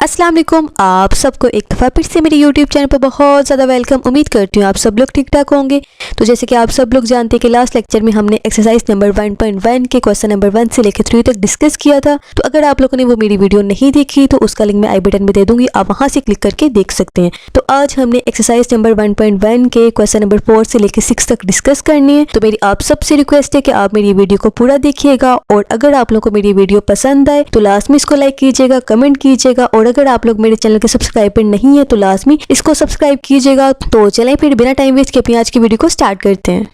अस्सलाम वालेकुम, आप सबको एक दफ़ा फिर से मेरे यूट्यूब चैनल पर बहुत ज़्यादा वेलकम। उम्मीद करती हूँ आप सब लोग ठीक ठाक होंगे। तो जैसे कि आप सब लोग जानते हैं कि लास्ट लेक्चर में हमने एक्सरसाइज नंबर 1.1 के क्वेश्चन नंबर 1 से लेकर 3 तक डिस्कस किया था। तो अगर आप लोगों ने वो मेरी वीडियो नहीं देखी तो उसका लिंक मैं आई बटन में दे दूँगी, आप वहाँ से क्लिक करके देख सकते हैं। तो आज हमने एक्सरसाइज नंबर 1.1 के क्वेश्चन नंबर 4 से लेकर 6 तक डिस्कस करनी है। तो मेरी आप सबसे रिक्वेस्ट है कि आप मेरी वीडियो को पूरा देखिएगा, और अगर आप लोगों को मेरी वीडियो पसंद आए तो लास्ट में इसको लाइक कीजिएगा, कमेंट कीजिएगा, और अगर आप लोग मेरे चैनल के सब्सक्राइबर नहीं है तो लाजमी इसको सब्सक्राइब कीजिएगा। तो चलें फिर बिना टाइम वेस्ट के अपनी आज की वीडियो को स्टार्ट करते हैं।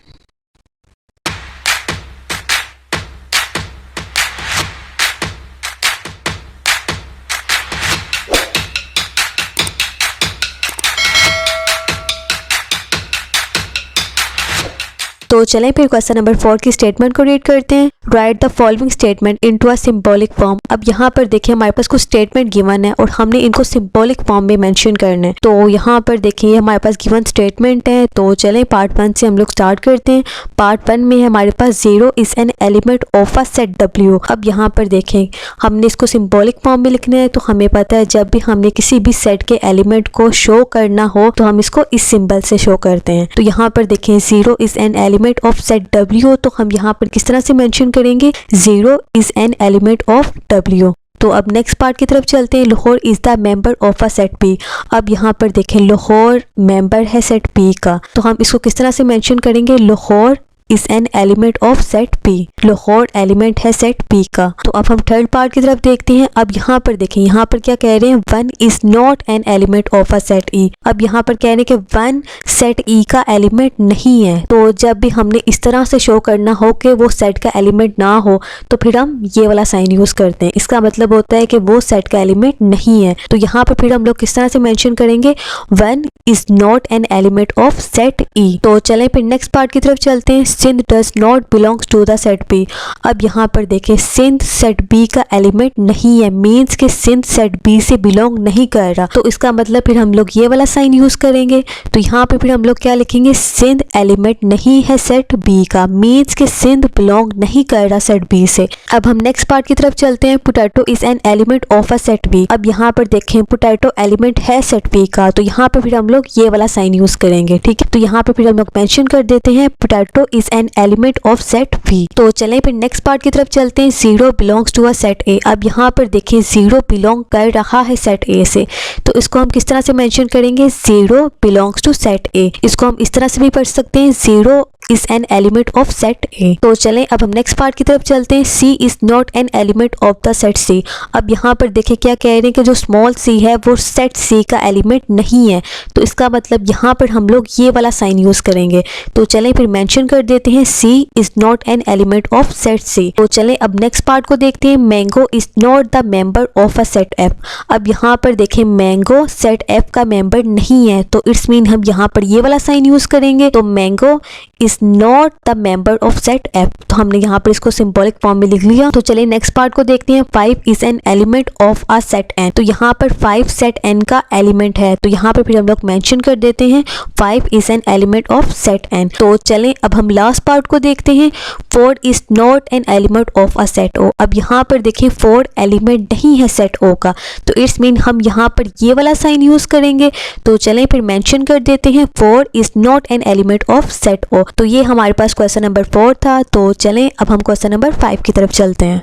तो चलें फिर क्वेश्चन नंबर 4 की स्टेटमेंट को रीड करते हैं। Right the following statement into a symbolic form. अब यहाँ पर देखिए हमारे पास कुछ स्टेटमेंट गिवन है और हमने इनको सिंबॉलिक फॉर्म में मेंशन करना है। तो यहाँ पर देखिए हमारे पास गिवन स्टेटमेंट है। तो चलें पार्ट 1 से हम लोग स्टार्ट करते हैं। पार्ट 1 में हमारे पास 0 is an element of a set W। अब यहाँ पर देखें हमने इसको सिंबॉलिक फॉर्म में लिखना है। तो हमें पता है जब भी हमने किसी भी सेट के एलिमेंट को शो करना हो तो हम इसको इस सिंबल से शो करते हैं। तो यहाँ पर देखें 0 is an element of set W, तो हम यहाँ पर किस तरह से मेंशन करेंगे 0 is an element of W। तो अब नेक्स्ट पार्ट की तरफ चलते हैं। Lahore is the member of a set P। अब यहाँ पर देखें लाहौर मेंबर है सेट P का, तो हम इसको किस तरह से मेंशन करेंगे Lahore is an element of set P। Lahore element है सेट P का। तो अब हम थर्ड पार्ट की तरफ देखते हैं। अब यहाँ पर देखें यहाँ पर क्या कह रहे हैं 1 is not an element of a set E। अब यहाँ पर कह रहे हैं कि 1 सेट E का एलिमेंट नहीं है। तो जब भी हमने इस तरह से शो करना हो कि वो सेट का एलिमेंट ना हो तो फिर हम ये वाला साइन यूज करते हैं। इसका मतलब होता है कि वो सेट का एलिमेंट नहीं है। तो यहाँ पर फिर हम लोग किस तरह से मेंशन करेंगे 1 is not an element of set E। तो चलें फिर नेक्स्ट पार्ट की तरफ चलते हैं। Sindh does not belongs to the set B। अब यहाँ पर देखें सिंध सेट B का एलिमेंट नहीं है, मीन्स कि सिंध सेट B से बिलोंग नहीं कर रहा। तो इसका मतलब फिर हम लोग ये वाला साइन यूज करेंगे। तो यहाँ पे फिर हम लोग क्या लिखेंगे सिंध एलिमेंट नहीं है सेट B का, मीन्स कि सिंध बिलोंग नहीं कर रहा सेट B से। अब हम नेक्स्ट पार्ट की तरफ चलते हैं। Potato is an element of a set B। अब यहाँ पर देखें पोटैटो एलिमेंट है सेट B का, तो यहाँ पे फिर हम लोग ये वाला साइन यूज करेंगे। ठीक है, तो यहाँ पे फिर हम लोग मेंशन कर देते हैं potato is an element of set B। तो चलें फिर नेक्स्ट पार्ट की तरफ चलते हैं। 0 belongs to a set A। अब यहाँ पर देखिए 0 बिलोंग कर रहा है सेट A से, तो इसको हम किस तरह से मेंशन करेंगे 0 बिलोंग्स टू सेट A। इसको हम इस तरह से भी पढ़ सकते हैं 0 is an element of set A। तो चलें अब हम नेक्स्ट पार्ट की तरफ चलते हैं। C is not an element of the set C। अब यहाँ पर देखिए क्या कह रहे हैं कि जो स्मॉल c है वो सेट C का एलिमेंट नहीं है। तो इसका मतलब यहाँ पर हम लोग ये वाला साइन यूज करेंगे। तो चलें फिर मेंशन कर देते हैं C is not an element of set C। तो चलें अब नेक्स्ट पार्ट को देखते हैं। Mango is not the member of a set F। अब यहाँ पर देखें मैंगो सेट F का मेंबर नहीं है, तो इट्स मीन हम यहाँ पर ये वाला साइन यूज करेंगे। तो mango is not the member of set F। तो हमने यहाँ पर इसको सिंबॉलिक फॉर्म में लिख लिया। तो चलिए नेक्स्ट पार्ट को देखते हैं। 5 is an element of a set N। तो यहाँ पर 5 सेट N का एलिमेंट है, तो यहाँ पर फिर हम लोग मेंशन कर देते हैं 5 is an element of set N। तो चलें अब हम लास्ट पार्ट को देखते हैं। 4 is not an element of a set O। अब यहाँ पर देखिए 4 एलिमेंट नहीं है सेट O का, तो इट्स मीन हम यहाँ पर ये वाला साइन यूज करेंगे। तो चलें फिर मेंशन कर देते हैं 4 is not an element of set O। तो ये हमारे पास क्वेश्चन नंबर 4 था। तो चलें अब हम क्वेश्चन नंबर 5 की तरफ चलते हैं।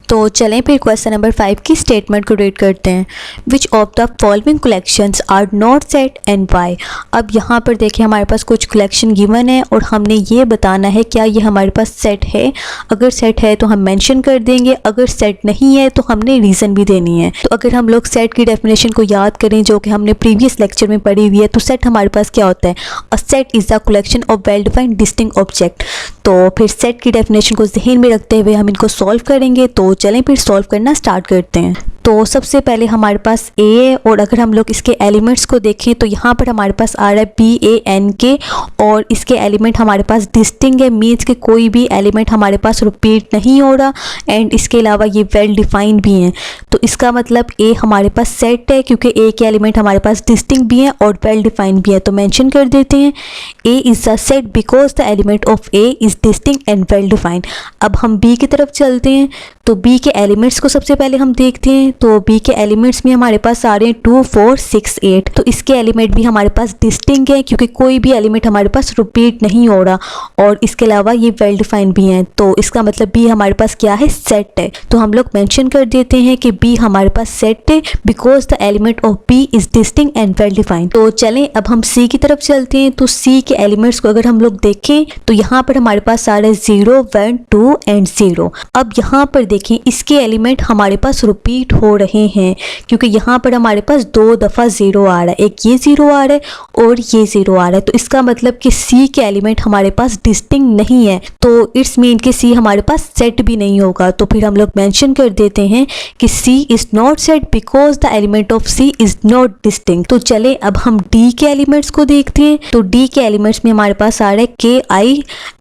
तो चलें फिर क्वेश्चन नंबर 5 की स्टेटमेंट को रीड करते हैं। Which of the following collections are not set and Y. अब यहाँ पर देखिए हमारे पास कुछ कलेक्शन गिवन है और हमने ये बताना है क्या ये हमारे पास सेट है। अगर सेट है तो हम मेंशन कर देंगे, अगर सेट नहीं है तो हमने रीज़न भी देनी है। तो अगर हम लोग सेट की डेफिनेशन को याद करें जो कि हमने प्रीवियस लेक्चर में पढ़ी हुई है, तो सेट हमारे पास क्या होता है a set is the collection of well defined distinct object. तो फिर सेट की डेफिनेशन को जहन में रखते हुए हम इनको सॉल्व करेंगे। तो चलें फिर सॉल्व करना स्टार्ट करते हैं। तो सबसे पहले हमारे पास A है, और अगर हम लोग इसके एलिमेंट्स को देखें तो यहाँ पर हमारे पास आ रहा है BANK, और इसके एलिमेंट हमारे पास डिस्टिंक्ट है, मीन्स के कोई भी एलिमेंट हमारे पास रिपीट नहीं हो रहा, एंड इसके अलावा ये वेल डिफाइंड भी हैं। तो इसका मतलब A हमारे पास सेट है क्योंकि A के एलिमेंट हमारे पास डिस्टिंक्ट भी हैं और वेल डिफाइंड भी है। तो मेंशन कर देते हैं A is a set because the element of A is distinct and well defined. अब हम B की तरफ चलते हैं। तो B के एलिमेंट्स को सबसे पहले हम देखते हैं। तो बी के एलिमेंट्स में हमारे पास आ रहे हैं 2, 4, 6, 8। तो इसके एलिमेंट भी हमारे पास डिस्टिंक्ट है क्योंकि कोई भी एलिमेंट हमारे पास रिपीट नहीं हो रहा, और इसके अलावा ये वेल डिफाइंड भी हैं। तो इसका मतलब बी हमारे पास क्या है, सेट है। तो हम लोग मेंशन कर देते हैं कि बी हमारे पास सेट है because the element of B is distinct and well defined. तो चलें अब हम सी की तरफ चलते हैं। तो सी के एलिमेंट्स को अगर हम लोग देखें तो यहाँ पर हमारे पास आ रहा है 0, 1, 2 एंड 0। अब यहाँ पर देखें इसके एलिमेंट हमारे पास रिपीट हो रहे हैं क्योंकि यहाँ पर हमारे पास 2 दफ़ा 0 आ रहा है, एक ये 0 आ रहा है और ये 0 आ रहा है। तो इसका मतलब कि सी के एलिमेंट हमारे पास डिस्टिंक्ट नहीं है, तो इट्स मीन कि सी हमारे पास सेट भी नहीं होगा। तो फिर हम लोग मेंशन कर देते हैं कि C is not set because the element of C is not distinct. तो चले अब हम डी के एलिमेंट्स को देखते हैं। तो डी के एलिमेंट्स में हमारे पास आ रहा है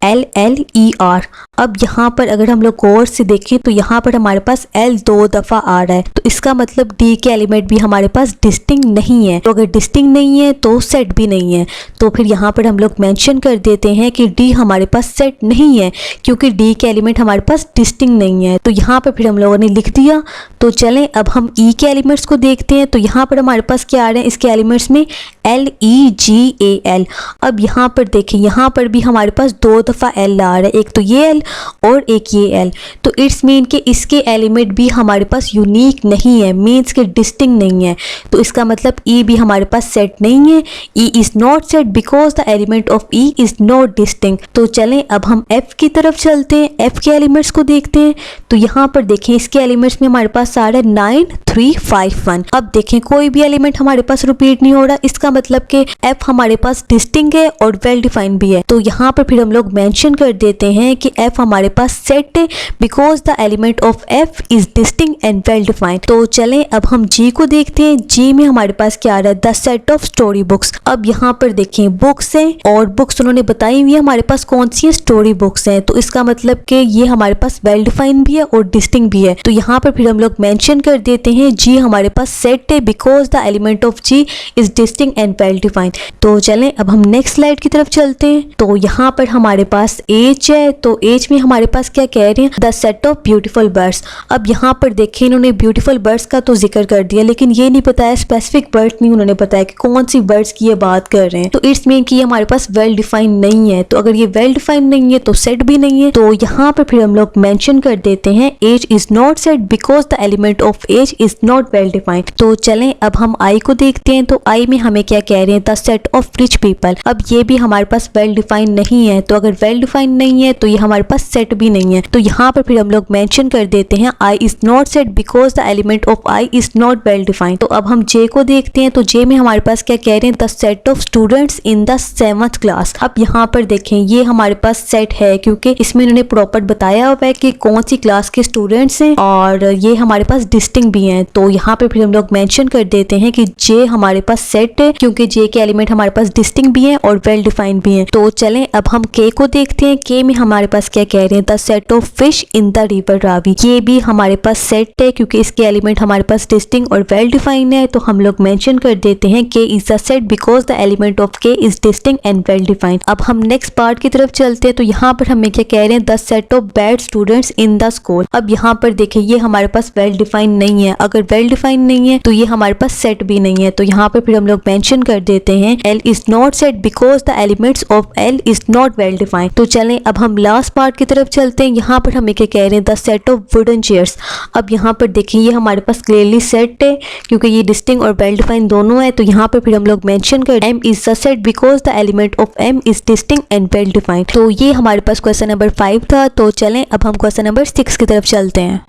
KILLER। अब यहाँ पर अगर हम लोग गौर से देखें तो यहाँ पर हमारे पास L 2 दफ़ा आ रहा है, तो इसका मतलब डी के एलिमेंट भी हमारे पास डिस्टिंक्ट नहीं है। तो अगर डिस्टिंक्ट नहीं है तो सेट भी नहीं है। तो फिर यहाँ पर हम लोग मेंशन कर देते हैं कि डी हमारे पास सेट नहीं है क्योंकि डी के एलिमेंट हमारे पास डिस्टिंक्ट नहीं है। तो यहाँ पर फिर हम लोगों ने लिख दिया। तो चलें अब हम ई के एलिमेंट्स को देखते हैं। तो यहाँ पर हमारे पास क्या आ रहे हैं, इसके एलिमेंट्स में LEGAL। अब यहाँ पर देखें यहाँ पर भी हमारे पास 2 दफ़ा L आ रहा है, एक तो ये L और एक ये L। तो इट्स मीन कि इसके एलिमेंट भी हमारे पास यूनिक नहीं है, मीन्स के डिस्टिंक्ट नहीं है। तो इसका मतलब E भी हमारे पास सेट नहीं है। E is not set because the element of E is not distinct. तो चलें अब हम F की तरफ चलते हैं, F के एलिमेंट्स को देखते हैं। तो यहाँ पर देखें इसके एलिमेंट्स में हमारे पास आ रहा है 9, 3, 5, 1। अब देखें कोई भी एलिमेंट हमारे पास रिपीट नहीं हो रहा, इसका मतलब कि F हमारे पास डिस्टिंक्ट है और वेल डिफाइंड भी है। तो यहाँ पर फिर हम लोग मेंशन कर देते हैं कि F हमारे पास सेट है because the element of F is distinct and well defined. तो चलें अब हम G को देखते हैं। G में हमारे पास क्या आ रहा है, the set of story books. अब यहाँ पर देखें बुक्स हैं और बुक्स उन्होंने बताई हुई है हमारे पास कौन सी स्टोरी बुक्स हैं। तो इसका मतलब कि ये हमारे पास वेल डिफाइंड भी है और डिस्टिंक्ट भी है। तो यहाँ पर फिर हम लोग मेंशन कर देते हैं G हमारे पास सेट है because the element of G is distinct and well defined. तो चलें अब हम नेक्स्ट स्लाइड की तरफ चलते हैं। तो यहाँ पर हमारे पास एज है। तो एज में हमारे पास क्या कह रहे हैं, the set of beautiful birds. अब यहाँ पर देखें इन्होंने ब्यूटीफुल बर्ड्स का तो जिक्र कर दिया लेकिन ये नहीं बताया, स्पेसिफिक बर्ड्स नहीं उन्होंने बताया कि कौन सी बर्ड्स की ये बात कर रहे हैं। तो इट्स मीन कि ये हमारे पास वेल डिफाइंड नहीं है। तो अगर ये वेल डिफाइंड नहीं है तो सेट भी नहीं है। तो यहाँ पर फिर हम लोग मेंशन कर देते हैं H is not set because the element of H is not well defined. तो चलें अब हम आई को देखते हैं। तो आई में हमें क्या कह रहे हैं, the set of rich people. अब ये भी हमारे पास वेल डिफाइंड नहीं है। तो अगर वेल डिफाइंड नहीं है तो ये हमारे पास सेट भी नहीं है। तो यहाँ पर फिर हम लोग मेंशन कर देते हैं I is not set because the element of I is not well defined. तो अब हम जे को देखते हैं। तो जे में हमारे पास क्या कह रहे हैं, the set of students in the 7th class. अब यहाँ पर देखें ये हमारे पास सेट है क्योंकि इसमें इन्होंने प्रॉपर बताया हुआ है कि कौन सी क्लास के स्टूडेंट्स हैं और ये हमारे पास डिस्टिंक्ट भी हैं। तो यहाँ पर फिर हम लोग मेंशन कर देते हैं कि जे हमारे पास सेट है क्योंकि जे के एलिमेंट हमारे पास डिस्टिंक्ट भी हैं और वेल डिफाइंड भी हैं। तो चलें अब हम के को देखते हैं। के में हमारे पास क्या कह रहे हैं, the set of fish in the river Ravi. ये भी हमारे पास सेट है क्योंकि इसके एलिमेंट हमारे पास डिस्टिंक्ट और वेल डिफाइंड है। तो हम लोग मेंशन कर देते हैं K is the set because the element of K is distinct and well defined. अब हम नेक्स्ट पार्ट की तरफ चलते हैं। तो यहाँ पर हमें क्या कह रहे हैं, the set of bad students in the school. अब यहाँ पर देखें ये हमारे पास वेल डिफाइंड नहीं है। अगर वेल डिफाइंड नहीं है तो ये हमारे पास सेट भी नहीं है। तो यहाँ पर फिर हम लोग मेंशन कर देते हैं L is not set because the elements of L is not well defined. तो चलें अब हम लास्ट पार्ट की तरफ चलते हैं। यहाँ पर हमें क्या कह रहे हैं, the set of wooden chairs. अब यहाँ पर देखिए ये हमारे पास क्लियरली सेट है क्योंकि ये डिस्टिंक्ट और वेल डिफाइंड दोनों है। तो यहाँ पर फिर हम लोग मेंशन कर M is the set because the element of M is distinct and well defined. तो ये हमारे पास क्वेश्चन नंबर 5 था। तो चलें अब हम क्वेश्चन नंबर 6 की तरफ चलते हैं।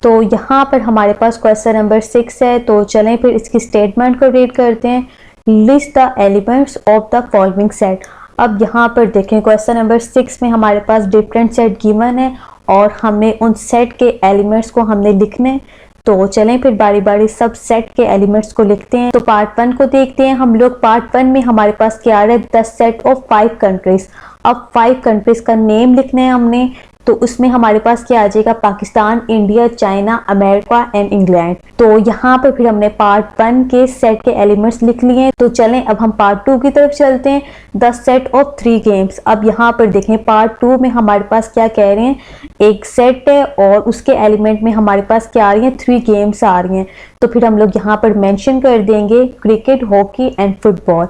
तो यहाँ पर हमारे पास क्वेश्चन नंबर 6 है। तो चलें फिर इसकी स्टेटमेंट को रीड करते हैं। List the elements of the following set. अब यहाँ पर देखें क्वेश्चन नंबर 6 में हमारे पास डिफरेंट सेट गिवन है और हमें उन सेट के एलिमेंट्स को हमने लिखने। तो चलें फिर बारी बारी सब सेट के एलिमेंट्स को लिखते हैं। तो पार्ट 1 को देखते हैं हम लोग। पार्ट 1 में हमारे पास क्या आ रहा है, द सेट ऑफ 5 कंट्रीज। अब 5 कंट्रीज का नेम लिखना है हमने। तो उसमें हमारे पास क्या आ जाएगा, Pakistan, India, China, America and England. तो यहाँ पर फिर हमने पार्ट 1 के सेट के एलिमेंट्स लिख लिए। तो चलें अब हम पार्ट 2 की तरफ चलते हैं, द सेट ऑफ 3 गेम्स। अब यहाँ पर देखें पार्ट 2 में हमारे पास क्या कह रहे हैं, एक सेट है और उसके एलिमेंट में हमारे पास क्या आ रही हैं, 3 गेम्स आ रही हैं। तो फिर हम लोग यहाँ पर मेंशन कर देंगे क्रिकेट, हॉकी एंड फुटबॉल।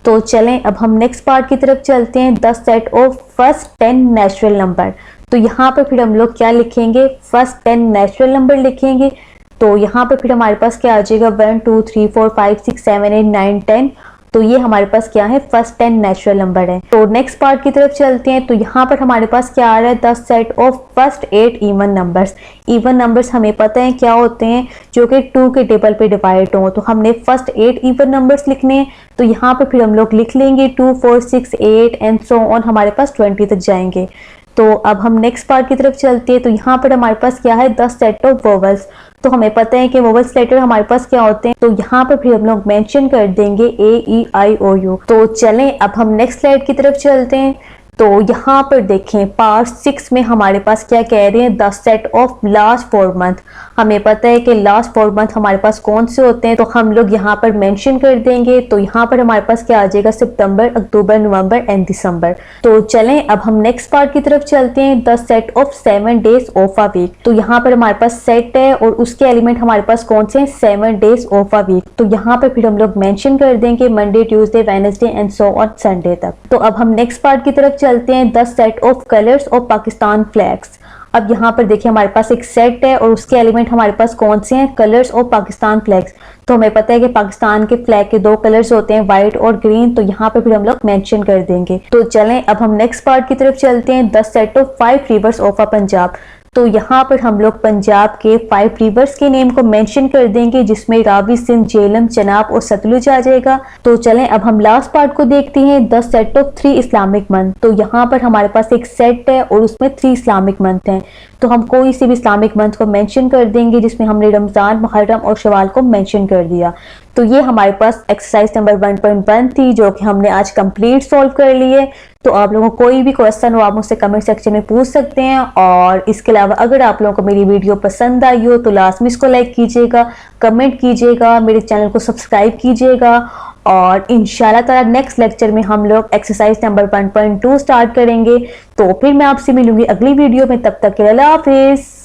तो चलें अब हम नेक्स्ट पार्ट की तरफ चलते हैं, the set of first 10 natural number. तो यहाँ पर फिर हम लोग क्या लिखेंगे, फर्स्ट 10 नेचुरल नंबर लिखेंगे। तो यहाँ पर फिर हमारे पास क्या आ जाएगा, 1 2 3 4 5 6 7 8 9 10। तो ये हमारे पास क्या है, फर्स्ट 10 नेचुरल नंबर है। तो नेक्स्ट पार्ट की तरफ चलते हैं। तो यहाँ पर हमारे पास क्या आ रहा है, the set of first 8 even numbers. Even numbers हमें पता है क्या होते हैं, जो कि 2 के टेबल पे डिवाइड हो। तो हमने फर्स्ट 8 इवन नंबर्स लिखने हैं। तो यहाँ पर फिर हम लोग लिख लेंगे 2 4 6 8 एंड सो ऑन, हमारे पास 20 तक जाएंगे। तो अब हम नेक्स्ट पार्ट की तरफ चलते हैं। तो यहाँ पर हमारे पास क्या है, द सेट ऑफ वोवेल्स। तो हमें पता है कि वोवेल्स लेटर हमारे पास क्या होते हैं। तो यहाँ पर फिर हम लोग मेंशन कर देंगे AEIOU। तो चलें अब हम नेक्स्ट स्लाइड की तरफ चलते हैं। तो यहाँ पर देखें पार्ट 6 में हमारे पास क्या कह रहे हैं, the set of last 4 month. हमें पता है कि लास्ट 4 मंथ हमारे पास कौन से होते हैं, तो हम लोग यहाँ पर मेंशन कर देंगे। तो यहाँ पर हमारे पास क्या आ जाएगा, सितंबर, अक्टूबर, नवंबर एंड दिसंबर। तो चलें अब हम नेक्स्ट पार्ट की तरफ चलते हैं, the set of 7 days of a week. तो यहाँ पर हमारे पास सेट है और उसके एलिमेंट हमारे पास कौन से हैं, 7 डेज ऑफ अ वीक। तो यहाँ पर फिर हम लोग मेंशन कर देंगे Monday, Tuesday, Wednesday and so on Sunday तक। तो अब हम नेक्स्ट पार्ट की तरफ चलते हैं, the set of colours of Pakistan flags. अब यहाँ पर देखिए हमारे पास एक सेट है और उसके एलिमेंट हमारे पास कौन से हैं, कलर्स ऑफ पाकिस्तान फ्लैग्स। तो हमें पता है कि पाकिस्तान के फ्लैग के 2 कलर्स होते हैं, व्हाइट और ग्रीन। तो यहाँ पर फिर हम लोग मेंशन कर देंगे। तो चलें अब हम नेक्स्ट पार्ट की तरफ चलते हैं, the set of 5 reverse of a Punjab. तो यहाँ पर हम लोग पंजाब के 5 रिवर्स के नेम को मेंशन कर देंगे, जिसमें रावी, सिंध, झेलम, चनाब और सतलुज आ जाएगा। तो चलें अब हम लास्ट पार्ट को देखते हैं, the set of 3 Islamic month. तो यहाँ पर हमारे पास एक सेट है और उसमें 3 इस्लामिक मंथ हैं। तो हम कोई सी भी इस्लामिक मंथ को मेंशन कर देंगे, जिसमें हमने रमजान, मुहर्रम और शवाल को मेंशन कर दिया। तो ये हमारे पास एक्सरसाइज नंबर 1.1 थी, जो कि हमने आज कंप्लीट सॉल्व कर ली है। तो आप लोगों को कोई भी क्वेश्चन हो आप मुझसे कमेंट सेक्शन में पूछ सकते हैं। और इसके अलावा अगर आप लोगों को मेरी वीडियो पसंद आई हो तो लाजमी इसको लाइक कीजिएगा, कमेंट कीजिएगा, मेरे चैनल को सब्सक्राइब कीजिएगा। और इंशाल्लाह ताला नेक्स्ट लेक्चर में हम लोग एक्सरसाइज नंबर 1.2 स्टार्ट करेंगे। तो फिर मैं आपसे मिलूंगी अगली वीडियो में, तब तक के लिए अल्लाह हाफिज़।